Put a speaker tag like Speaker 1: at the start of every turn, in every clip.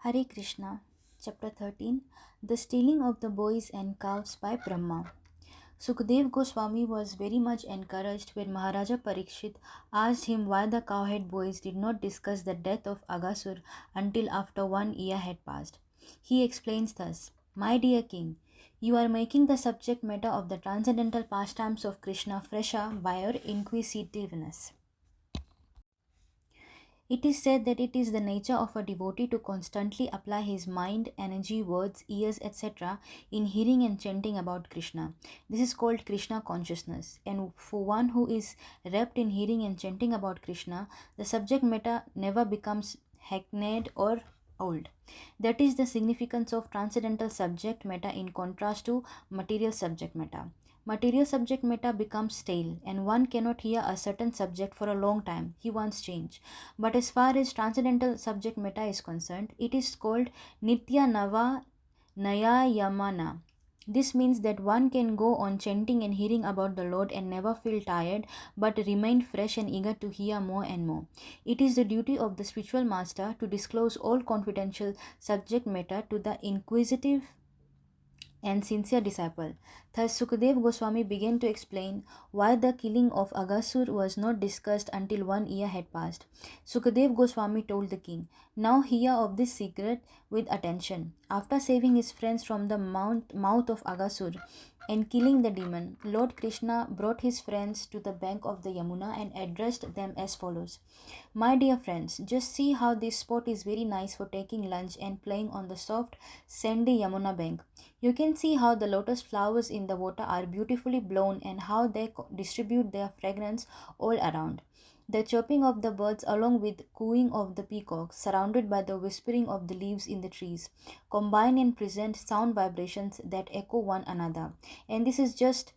Speaker 1: Hare Krishna, Chapter 13 The Stealing of the Boys and Calves by Brahma. Sukadev Goswami was very much encouraged when Maharaja Parikshit asked him why the cowhead boys did not discuss the death of Agasur until after 1 year had passed. He explains thus: My dear king, you are making the subject matter of the transcendental pastimes of Krishna fresher by your inquisitiveness. It is said that it is the nature of a devotee to constantly apply his mind, energy, words, ears, etc. in hearing and chanting about Krishna. This is called Krishna consciousness. And for one who is rapt in hearing and chanting about Krishna, the subject matter never becomes hackneyed or old. That is the significance of transcendental subject matter in contrast to material subject matter. Material subject matter becomes stale, and one cannot hear a certain subject for a long time. He wants change. But as far as transcendental subject matter is concerned, it is called Nitya Nava Naya Yamana. This means that one can go on chanting and hearing about the Lord and never feel tired, but remain fresh and eager to hear more and more. It is the duty of the spiritual master to disclose all confidential subject matter to the inquisitive and sincere disciple. Thus, Sukadev Goswami began to explain why the killing of Agasur was not discussed until 1 year had passed. Sukadev Goswami told the king, Now hear of this secret with attention. After saving his friends from the mouth of Agasur and killing the demon, Lord Krishna brought his friends to the bank of the Yamuna and addressed them as follows: My dear friends, just see how this spot is very nice for taking lunch and playing on the soft, sandy Yamuna bank. You can see how the lotus flowers in the water are beautifully blown and how they distribute their fragrance all around. The chirping of the birds along with cooing of the peacocks, surrounded by the whispering of the leaves in the trees, combine and present sound vibrations that echo one another. And this just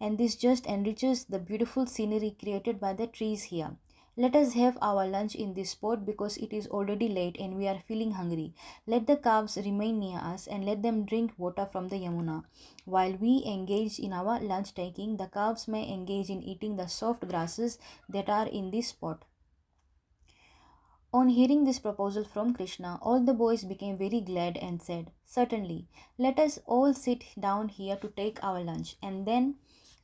Speaker 1: enriches the beautiful scenery created by the trees here. Let us have our lunch in this spot because it is already late and we are feeling hungry. Let the calves remain near us and let them drink water from the Yamuna. While we engage in our lunch taking, the calves may engage in eating the soft grasses that are in this spot. On hearing this proposal from Krishna, all the boys became very glad and said, Certainly, let us all sit down here to take our lunch, and then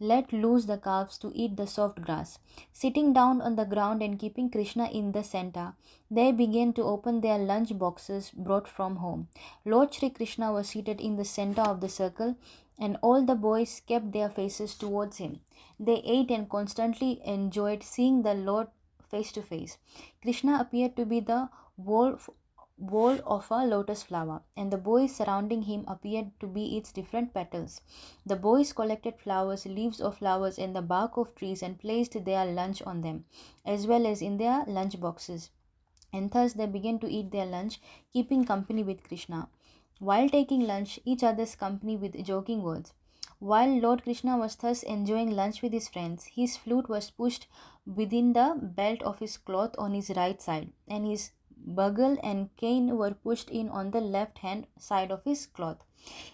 Speaker 1: let loose the calves to eat the soft grass. Sitting down on the ground and keeping Krishna in the center, they began to open their lunch boxes brought from home. Lord Sri Krishna was seated in the center of the circle, and all the boys kept their faces towards him. They ate and constantly enjoyed seeing the Lord face to face. Krishna appeared to be the whole of a lotus flower, and the boys surrounding him appeared to be its different petals. The boys collected flowers, leaves of flowers, and the bark of trees and placed their lunch on them, as well as in their lunch boxes. And thus they began to eat their lunch, keeping company with Krishna. While taking lunch, each other's company with joking words. While Lord Krishna was thus enjoying lunch with his friends, his flute was pushed within the belt of his cloth on his right side, and his bugle and cane were pushed in on the left hand side of his cloth.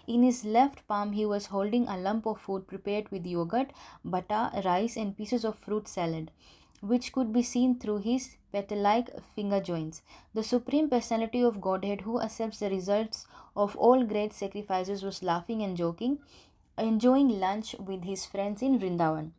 Speaker 1: In his left palm, he was holding a lump of food prepared with yogurt, butter, rice, and pieces of fruit salad, which could be seen through his petal-like finger joints. The Supreme Personality of Godhead, who accepts the results of all great sacrifices, was laughing and joking, enjoying lunch with his friends in Vrindavan.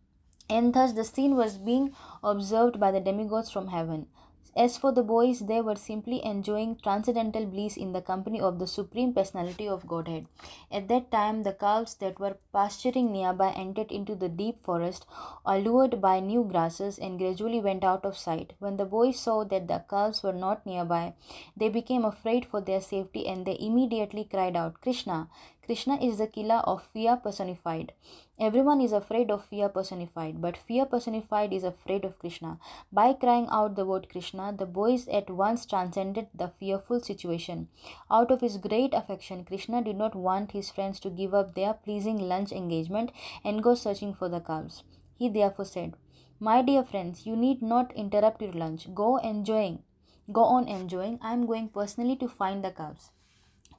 Speaker 1: And thus the scene was being observed by the demigods from heaven. As for the boys, they were simply enjoying transcendental bliss in the company of the Supreme Personality of Godhead. At that time, the calves that were pasturing nearby entered into the deep forest, allured by new grasses, and gradually went out of sight. When the boys saw that the calves were not nearby, they became afraid for their safety, and they immediately cried out, Krishna! Krishna is the killer of fear personified. Everyone is afraid of fear personified, but fear personified is afraid of Krishna. By crying out the word Krishna, the boys at once transcended the fearful situation. Out of his great affection, Krishna did not want his friends to give up their pleasing lunch engagement and go searching for the calves. He therefore said, My dear friends, you need not interrupt your lunch. Go on enjoying. I am going personally to find the calves.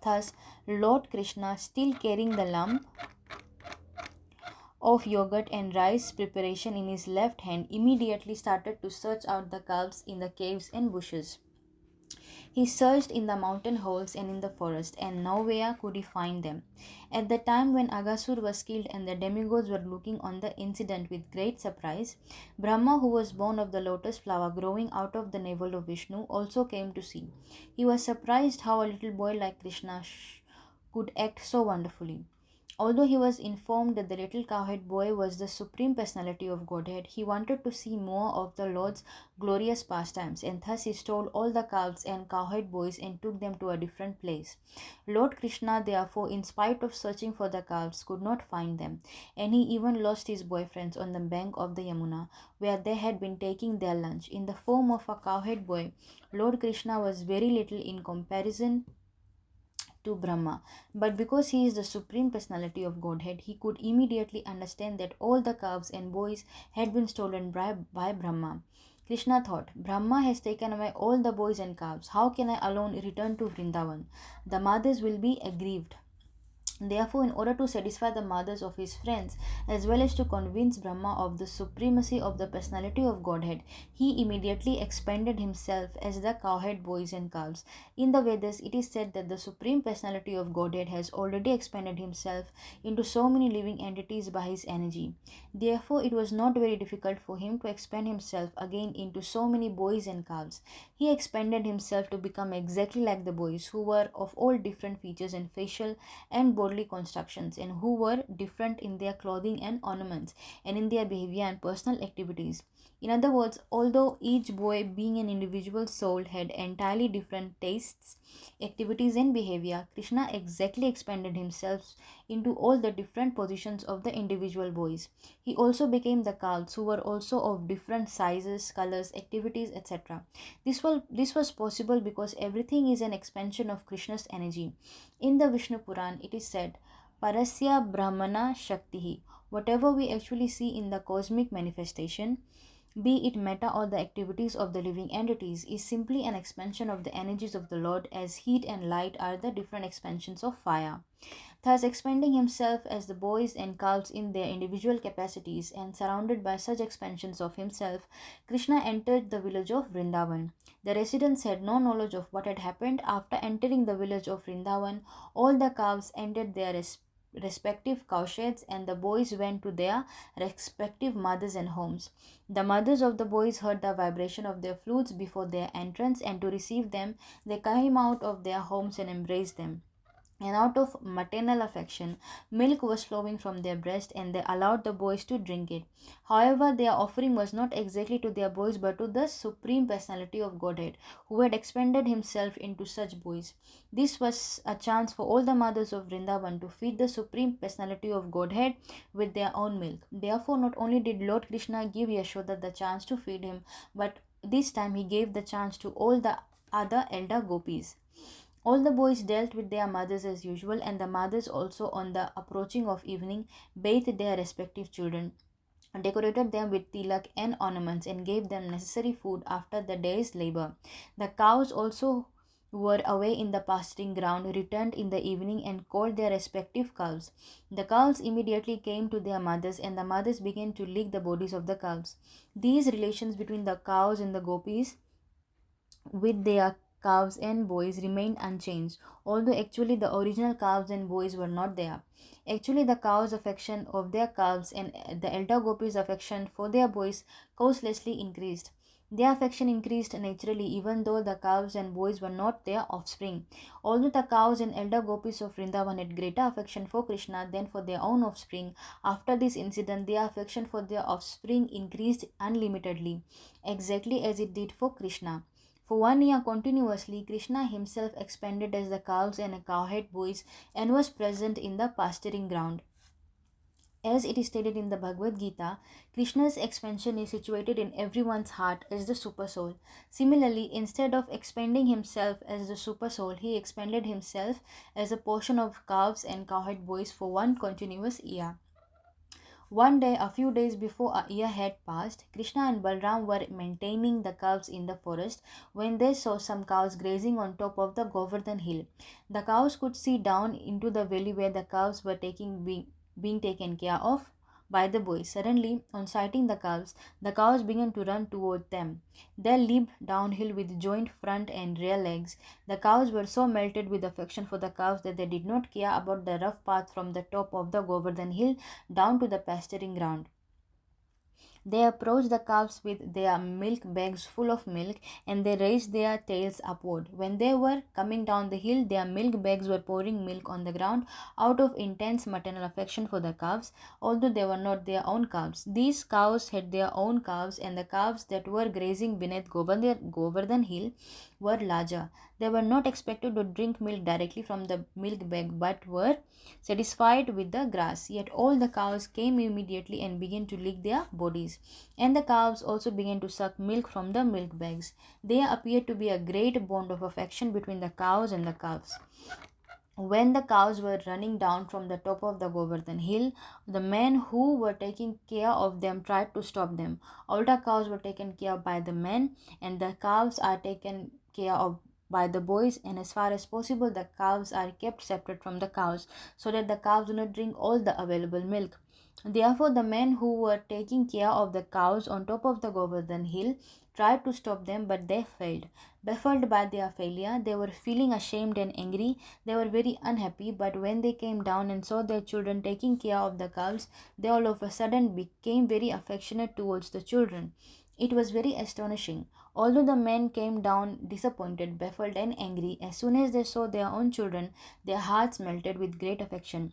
Speaker 1: Thus, Lord Krishna, still carrying the lump of yogurt and rice preparation in his left hand, immediately started to search out the calves in the caves and bushes. He searched in the mountain holes and in the forest, and nowhere could he find them. At the time when Aghasur was killed and the demigods were looking on the incident with great surprise, Brahma, who was born of the lotus flower growing out of the navel of Vishnu, also came to see. He was surprised how a little boy like Krishna could act so wonderfully. Although he was informed that the little cowherd boy was the supreme personality of Godhead, he wanted to see more of the Lord's glorious pastimes, and thus he stole all the calves and cowherd boys and took them to a different place. Lord Krishna, therefore, in spite of searching for the calves, could not find them, and he even lost his boyfriends on the bank of the Yamuna, where they had been taking their lunch. In the form of a cowherd boy, Lord Krishna was very little in comparison to Brahma. But because he is the supreme personality of Godhead, he could immediately understand that all the calves and boys had been stolen by Brahma. Krishna thought, Brahma has taken away all the boys and calves. How can I alone return to Vrindavan? The mothers will be aggrieved. Therefore, in order to satisfy the mothers of his friends, as well as to convince Brahma of the supremacy of the personality of Godhead, he immediately expanded himself as the cowhead boys and calves. In the Vedas, it is said that the supreme personality of Godhead has already expanded himself into so many living entities by his energy. Therefore, it was not very difficult for him to expand himself again into so many boys and calves. He expanded himself to become exactly like the boys, who were of all different features and facial and bodily constructions, and who were different in their clothing and ornaments, and in their behavior and personal activities. In other words, although each boy, being an individual soul, had entirely different tastes, activities, and behavior, Krishna exactly expanded himself into all the different positions of the individual boys. He also became the calves, who were also of different sizes, colors, activities, etc. This was possible because everything is an expansion of Krishna's energy. In the Vishnu Puran, it is said, Parasya Brahmana Shaktihi. Whatever we actually see in the cosmic manifestation, be it matter or the activities of the living entities, is simply an expansion of the energies of the Lord, as heat and light are the different expansions of fire. Thus, expanding himself as the boys and calves in their individual capacities, and surrounded by such expansions of himself, Krishna entered the village of Vrindavan. The residents had no knowledge of what had happened. After entering the village of Vrindavan, all the calves entered their respective cowsheds, and the boys went to their respective mothers and homes. The mothers of the boys heard the vibration of their flutes before their entrance, and to receive them, they came out of their homes and embraced them. And out of maternal affection, milk was flowing from their breast, and they allowed the boys to drink it. However, their offering was not exactly to their boys but to the Supreme Personality of Godhead, who had expanded himself into such boys. This was a chance for all the mothers of Vrindavan to feed the Supreme Personality of Godhead with their own milk. Therefore, not only did Lord Krishna give Yashoda the chance to feed him, but this time he gave the chance to all the other elder gopis. All the boys dealt with their mothers as usual, and the mothers also, on the approaching of evening, bathed their respective children, decorated them with tilak and ornaments, and gave them necessary food after the day's labor. The cows also were away in the pasturing ground, returned in the evening, and called their respective calves. The calves immediately came to their mothers, and the mothers began to lick the bodies of the calves. These relations between the cows and the gopis with their calves and boys remained unchanged, although actually the original calves and boys were not there. Actually, the cows' affection of their calves and the elder gopis' affection for their boys causelessly increased. Their affection increased naturally even though the calves and boys were not their offspring. Although the cows and elder gopis of Vrindavan had greater affection for Krishna than for their own offspring, after this incident their affection for their offspring increased unlimitedly, exactly as it did for Krishna. For 1 year continuously, Krishna himself expanded as the calves and cowhead boys and was present in the pasturing ground. As it is stated in the Bhagavad Gita, Krishna's expansion is situated in everyone's heart as the Supersoul. Similarly, instead of expanding himself as the Supersoul, he expanded himself as a portion of calves and cowhead boys for one continuous year. One day, a few days before a year had passed, Krishna and Balram were maintaining the calves in the forest when they saw some cows grazing on top of the Govardhan hill. The cows could see down into the valley where the calves were being taken care of. by the boys. Suddenly, on sighting the calves, the cows began to run toward them. They leaped downhill with joined front and rear legs. The cows were so melted with affection for the calves that they did not care about the rough path from the top of the Govardhan hill down to the pasturing ground. They approached the calves with their milk bags full of milk, and they raised their tails upward. When they were coming down the hill, their milk bags were pouring milk on the ground out of intense maternal affection for the calves, although they were not their own calves. These cows had their own calves, and the calves that were grazing beneath Govardhan hill were larger. They were not expected to drink milk directly from the milk bag, but were satisfied with the grass. Yet all the cows came immediately and began to lick their bodies, and the calves also began to suck milk from the milk bags. There appeared to be a great bond of affection between the cows and the calves. When the cows were running down from the top of the Govardhan hill, the men who were taking care of them tried to stop them. Older cows were taken care of by the men, and the calves are taken care of by the boys, and as far as possible the calves are kept separate from the cows so that the cows do not drink all the available milk. Therefore, the men who were taking care of the cows on top of the Govardhan hill tried to stop them, but they failed. Baffled by their failure, they were feeling ashamed and angry. They were very unhappy, but when they came down and saw their children taking care of the calves, they all of a sudden became very affectionate towards the children. It was very astonishing. Although the men came down disappointed, baffled, and angry, as soon as they saw their own children, their hearts melted with great affection.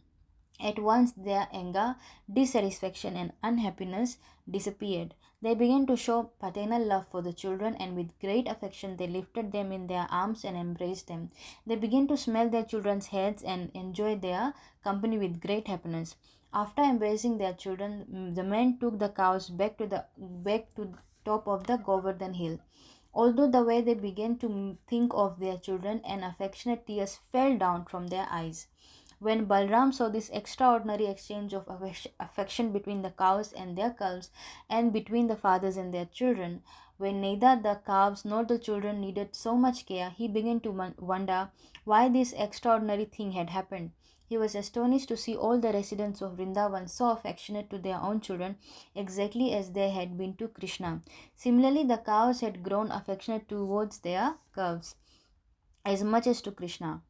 Speaker 1: At once their anger, dissatisfaction, and unhappiness disappeared. They began to show paternal love for the children, and with great affection they lifted them in their arms and embraced them. They began to smell their children's heads and enjoy their company with great happiness. After embracing their children, the men took the cows back to top of the Govardhan hill. Although the way they began to think of their children, and affectionate tears fell down from their eyes. When Balram saw this extraordinary exchange of affection between the cows and their calves, and between the fathers and their children, when neither the calves nor the children needed so much care, he began to wonder why this extraordinary thing had happened. He was astonished to see all the residents of Vrindavan so affectionate to their own children, exactly as they had been to Krishna. Similarly, the cows had grown affectionate towards their calves as much as to Krishna.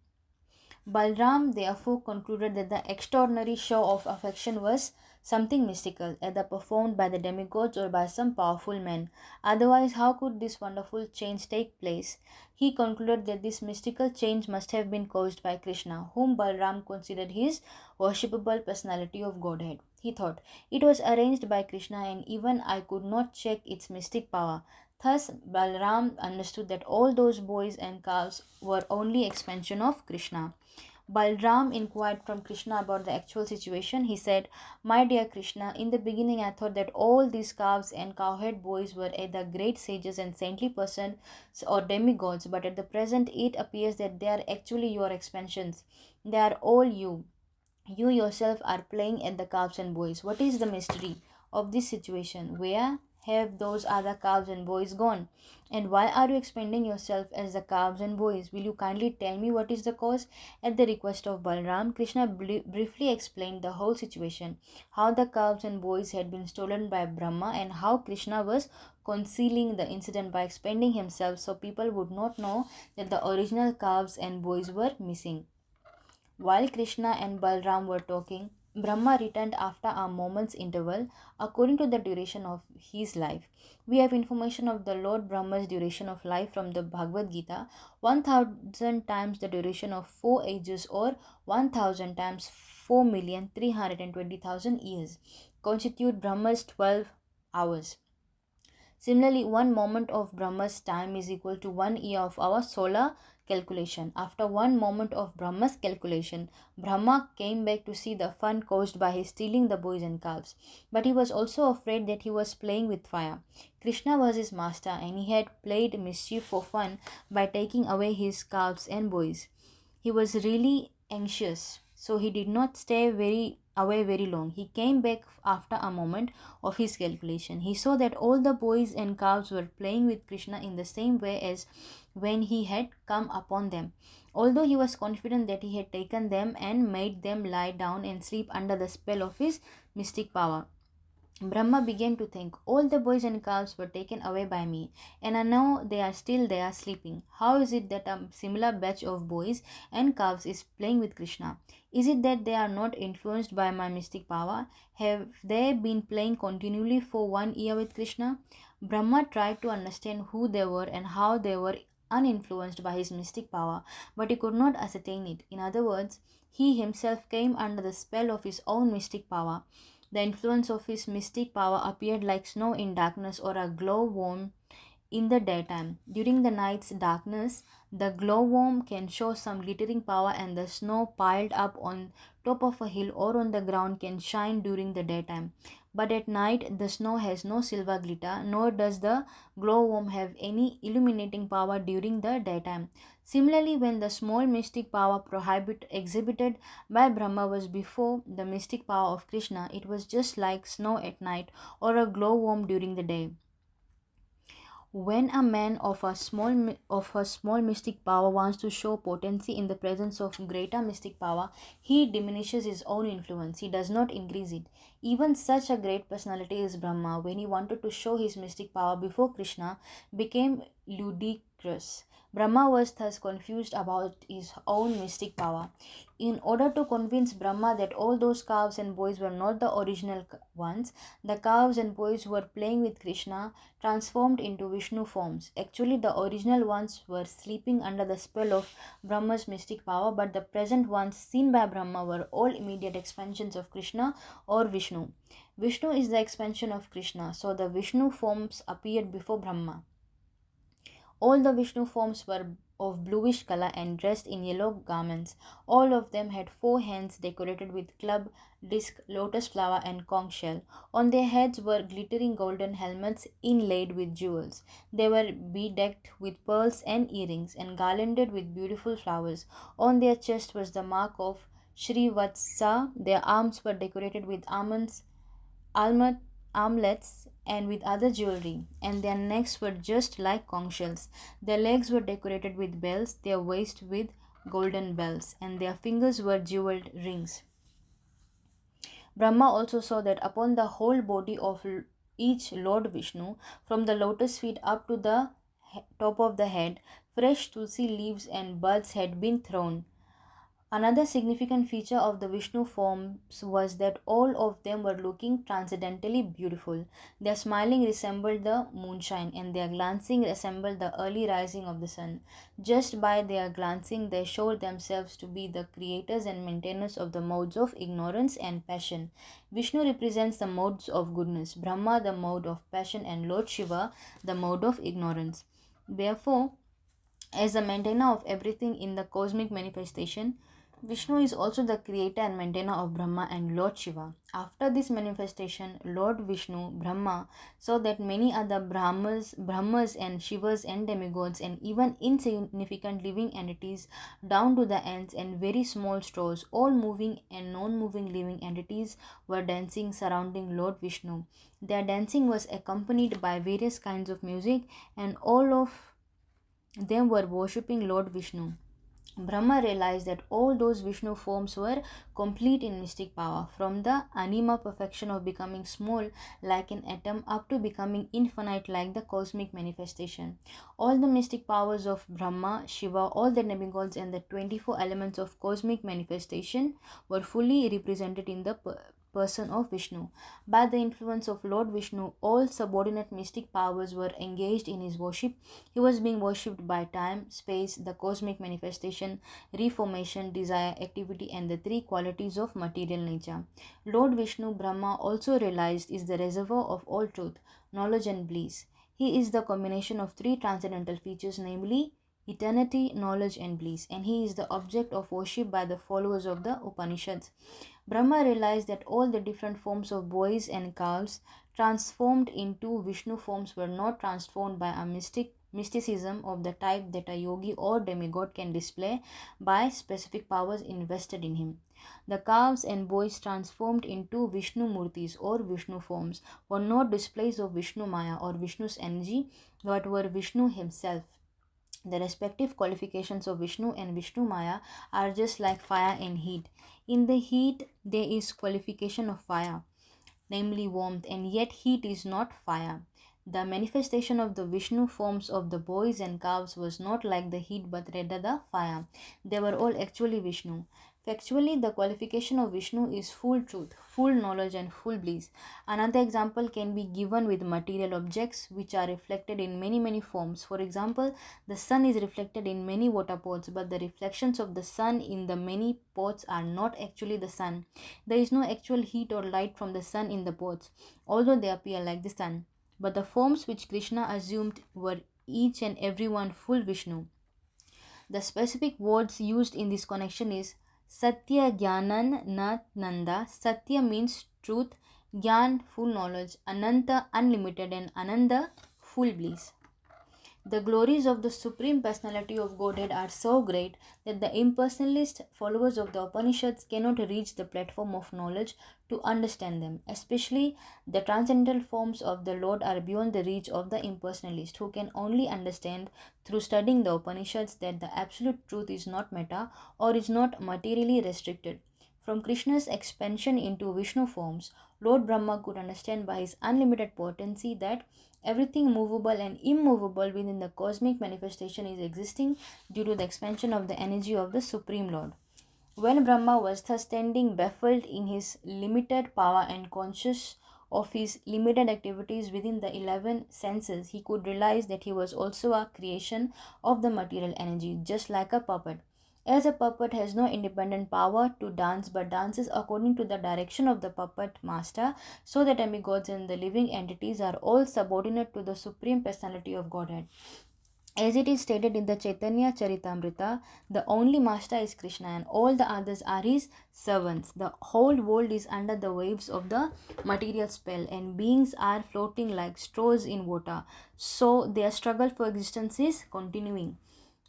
Speaker 1: Balram therefore concluded that the extraordinary show of affection was something mystical, either performed by the demigods or by some powerful men. Otherwise, how could this wonderful change take place? He concluded that this mystical change must have been caused by Krishna, whom Balram considered his worshipable personality of Godhead. He thought, it was arranged by Krishna, and even I could not check its mystic power. Thus, Balram understood that all those boys and calves were only expansion of Krishna. Balram inquired from Krishna about the actual situation. He said, my dear Krishna, in the beginning I thought that all these calves and cowhead boys were either great sages and saintly persons or demigods, but at the present it appears that they are actually your expansions. They are all you. You yourself are playing at the calves and boys. What is the mystery of this situation? Where have those other calves and boys gone? And why are you expanding yourself as the calves and boys? Will you kindly tell me what is the cause? At the request of Balram, Krishna briefly explained the whole situation, how the calves and boys had been stolen by Brahma, and how Krishna was concealing the incident by expanding himself so people would not know that the original calves and boys were missing. While Krishna and Balram were talking, Brahma returned after a moment's interval according to the duration of his life. We have information of the Lord Brahma's duration of life from the Bhagavad Gita, 1000 times the duration of 4 ages, or 1000 times 4,320,000 years, constitute Brahma's 12 hours. Similarly, 1 moment of Brahma's time is equal to 1 year of our solar calculation. After 1 moment of Brahma's calculation, Brahma came back to see the fun caused by his stealing the boys and calves. But he was also afraid that he was playing with fire. Krishna was his master, and he had played mischief for fun by taking away his calves and boys. He was really anxious, so he did not stay away very long. He came back after a moment of his calculation. He saw that all the boys and calves were playing with Krishna in the same way as when he had come upon them. Although he was confident that he had taken them and made them lie down and sleep under the spell of his mystic power. Brahma began to think, all the boys and calves were taken away by me, and I know they are still there sleeping. How is it that a similar batch of boys and calves is playing with Krishna? Is it that they are not influenced by my mystic power? Have they been playing continually for 1 year with Krishna? Brahma tried to understand who they were and how they were uninfluenced by his mystic power, but he could not ascertain it. In other words, he himself came under the spell of his own mystic power. The influence of his mystic power appeared like snow in darkness or a glowworm in the daytime. During the night's darkness, the glowworm can show some glittering power, and the snow piled up on top of a hill or on the ground can shine during the daytime. But at night, the snow has no silver glitter, nor does the glowworm have any illuminating power during the daytime. Similarly, when the small mystic power exhibited by Brahma was before the mystic power of Krishna, it was just like snow at night or a glowworm during the day. When a man of a small mystic power wants to show potency in the presence of greater mystic power, he diminishes his own influence. He does not increase it. Even such a great personality as Brahma, when he wanted to show his mystic power before Krishna, became ludicrous. Brahma was thus confused about his own mystic power. In order to convince Brahma that all those calves and boys were not the original ones, the calves and boys who were playing with Krishna transformed into Vishnu forms. Actually, the original ones were sleeping under the spell of Brahma's mystic power, but the present ones seen by Brahma were all immediate expansions of Krishna or Vishnu. Vishnu is the expansion of Krishna, so the Vishnu forms appeared before Brahma. All the Vishnu forms were of bluish color and dressed in yellow garments. All of them had 4 hands decorated with club, disc, lotus flower, and conch shell. On their heads were glittering golden helmets inlaid with jewels. They were bedecked with pearls and earrings and garlanded with beautiful flowers. On their chest was the mark of Srivatsa. Their arms were decorated with almond, armlets, and with other jewelry, and their necks were just like conch shells. Their legs were decorated with bells, their waist with golden bells, and their fingers were jeweled rings. Brahma also saw that upon the whole body of each Lord Vishnu, from the lotus feet up to the top of the head, fresh tulsi leaves and buds had been thrown. Another significant feature of the Vishnu forms was that all of them were looking transcendently beautiful. Their smiling resembled the moonshine, and their glancing resembled the early rising of the sun. Just by their glancing, they showed themselves to be the creators and maintainers of the modes of ignorance and passion. Vishnu represents the modes of goodness, Brahma the mode of passion, and Lord Shiva the mode of ignorance. Therefore, as the maintainer of everything in the cosmic manifestation, Vishnu is also the creator and maintainer of Brahma and Lord Shiva. After this manifestation, Lord Vishnu, Brahma, saw that many other Brahmas and Shivas and demigods and even insignificant living entities down to the ants and very small straws, all moving and non-moving living entities were dancing surrounding Lord Vishnu. Their dancing was accompanied by various kinds of music, and all of them were worshipping Lord Vishnu. Brahma realized that all those Vishnu forms were complete in mystic power, from the anima perfection of becoming small like an atom up to becoming infinite like the cosmic manifestation. All the mystic powers of Brahma, Shiva, all the demigods, and the 24 elements of cosmic manifestation were fully represented in the person of Vishnu. By the influence of Lord Vishnu, all subordinate mystic powers were engaged in his worship. He was being worshipped by time, space, the cosmic manifestation, reformation, desire, activity, and the three qualities of material nature. Lord Vishnu, Brahma also realized, is the reservoir of all truth, knowledge, and bliss. He is the combination of three transcendental features, namely eternity, knowledge, and bliss, and he is the object of worship by the followers of the Upanishads. Brahma realized that all the different forms of boys and calves transformed into Vishnu forms were not transformed by a mysticism of the type that a yogi or demigod can display by specific powers invested in him. The calves and boys transformed into Vishnu murtis or Vishnu forms were not displays of Vishnu Maya or Vishnu's energy, but were Vishnu himself. The respective qualifications of Vishnu and Vishnu Maya are just like fire and heat. In the heat, there is qualification of fire. namely warmth, and yet heat is not fire. The manifestation of the Vishnu forms of the boys and calves was not like the heat but rather the fire. They were all actually Vishnu. Factually, the qualification of Vishnu is full truth, full knowledge, and full bliss. Another example can be given with material objects which are reflected in many forms. For example, the sun is reflected in many water pots, but the reflections of the sun in the many pots are not actually the sun. There is no actual heat or light from the sun in the pots, although they appear like the sun. But the forms which Krishna assumed were each and every one full Vishnu. The specific words used in this connection is Satya Gyanan Nat Nanda. Satya means truth, Gyan full knowledge, Ananta unlimited, and Ananda full bliss. The glories of the Supreme Personality of Godhead are so great that the impersonalist followers of the Upanishads cannot reach the platform of knowledge to understand them. Especially the transcendental forms of the Lord are beyond the reach of the impersonalist, who can only understand through studying the Upanishads that the absolute truth is not meta or is not materially restricted. From Krishna's expansion into Vishnu forms, Lord Brahma could understand by his unlimited potency that everything movable and immovable within the cosmic manifestation is existing due to the expansion of the energy of the Supreme Lord. When Brahma was thus standing baffled in his limited power and conscious of his limited activities within the 11 senses, he could realize that he was also a creation of the material energy, just like a puppet. As a puppet has no independent power to dance but dances according to the direction of the puppet master, so the demigods and the living entities are all subordinate to the Supreme Personality of Godhead. As it is stated in the Chaitanya Charitamrita, the only master is Krishna and all the others are his servants. The whole world is under the waves of the material spell and beings are floating like straws in water. So their struggle for existence is continuing.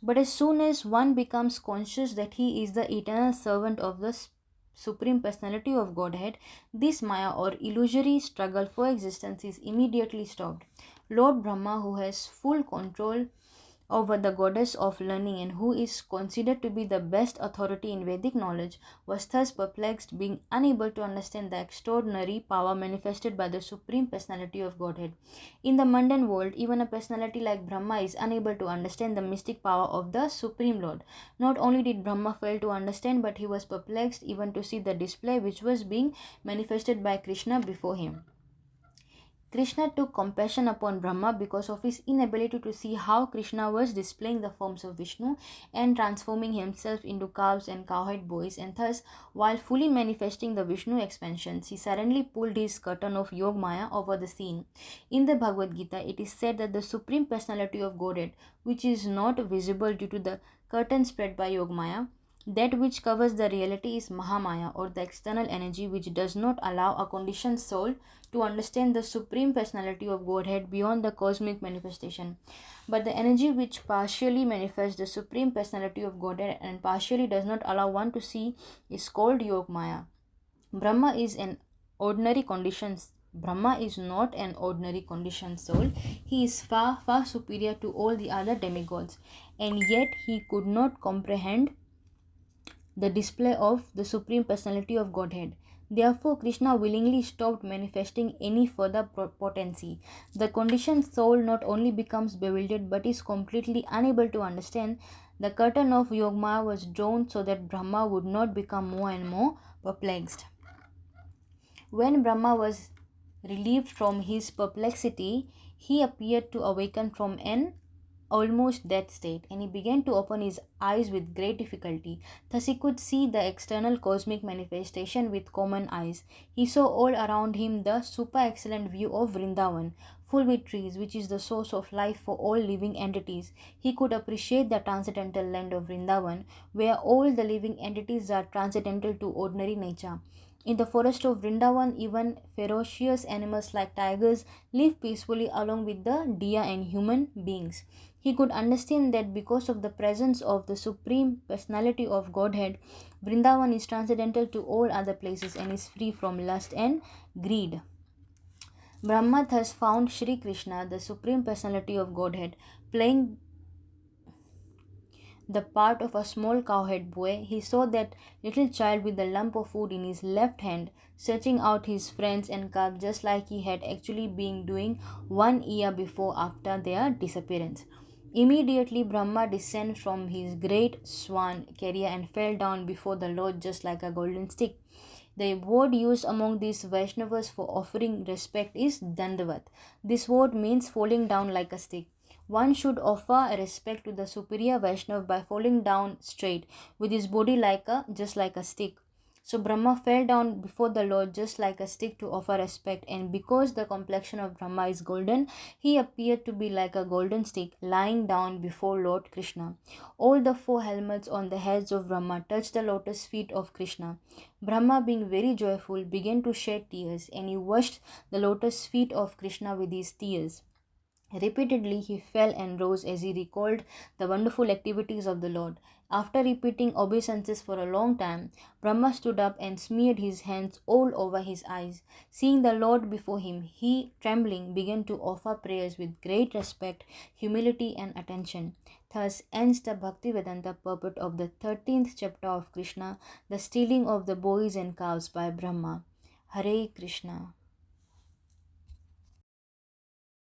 Speaker 1: But as soon as one becomes conscious that he is the eternal servant of the Supreme Personality of Godhead, this Maya or illusory struggle for existence is immediately stopped. Lord Brahma, who has full control over the goddess of learning and who is considered to be the best authority in Vedic knowledge, was thus perplexed, being unable to understand the extraordinary power manifested by the Supreme Personality of Godhead. In the mundane world, even a personality like Brahma is unable to understand the mystic power of the Supreme Lord. Not only did Brahma fail to understand, but he was perplexed even to see the display which was being manifested by Krishna before him. Krishna took compassion upon Brahma because of his inability to see how Krishna was displaying the forms of Vishnu and transforming himself into calves and cowhide boys, and thus, while fully manifesting the Vishnu expansions, he suddenly pulled his curtain of Yogmaya over the scene. In the Bhagavad Gita, it is said that the Supreme Personality of Godhead, which is not visible due to the curtain spread by Yogmaya, that which covers the reality is Mahamaya, or the external energy which does not allow a conditioned soul to understand the Supreme Personality of Godhead beyond the cosmic manifestation. But the energy which partially manifests the Supreme Personality of Godhead and partially does not allow one to see is called Yogmaya. Brahma is an ordinary conditions. Brahma is not an ordinary conditioned soul. He is far superior to all the other demigods, and yet he could not comprehend the display of the Supreme Personality of Godhead. Therefore, Krishna willingly stopped manifesting any further potency. The conditioned soul not only becomes bewildered but is completely unable to understand. The curtain of Yogmaya was drawn so that Brahma would not become more and more perplexed. When Brahma was relieved from his perplexity, he appeared to awaken from an almost dead state, and he began to open his eyes with great difficulty. Thus he could see the external cosmic manifestation with common eyes. He saw all around him the super excellent view of Vrindavan, full with trees, which is the source of life for all living entities. He could appreciate the transcendental land of Vrindavan, where all the living entities are transcendental to ordinary nature. In the forest of Vrindavan, even ferocious animals like tigers live peacefully along with the deer and human beings. He could understand that because of the presence of the Supreme Personality of Godhead, Vrindavan is transcendental to all other places and is free from lust and greed. Brahma thus found Shri Krishna, the Supreme Personality of Godhead, playing the part of a small cowherd boy, he saw that little child with the lump of food in his left hand, searching out his friends and calves just like he had actually been doing 1 year before after their disappearance. Immediately, Brahma descended from his great swan carrier and fell down before the Lord just like a golden stick. The word used among these Vaishnavas for offering respect is Dandavat. This word means falling down like a stick. One should offer respect to the superior Vaishnav by falling down straight, with his body just like a stick. So Brahma fell down before the Lord just like a stick to offer respect, and because the complexion of Brahma is golden, he appeared to be like a golden stick lying down before Lord Krishna. All the four helmets on the heads of Brahma touched the lotus feet of Krishna. Brahma, being very joyful, began to shed tears, and he washed the lotus feet of Krishna with his tears. Repeatedly he fell and rose as he recalled the wonderful activities of the Lord. After repeating obeisances for a long time, Brahma stood up and smeared his hands all over his eyes. Seeing the Lord before him, he, trembling, began to offer prayers with great respect, humility, and attention. Thus ends the Bhaktivedanta purport of the 13th chapter of Krishna, the stealing of the boys and calves by Brahma. Hare Krishna.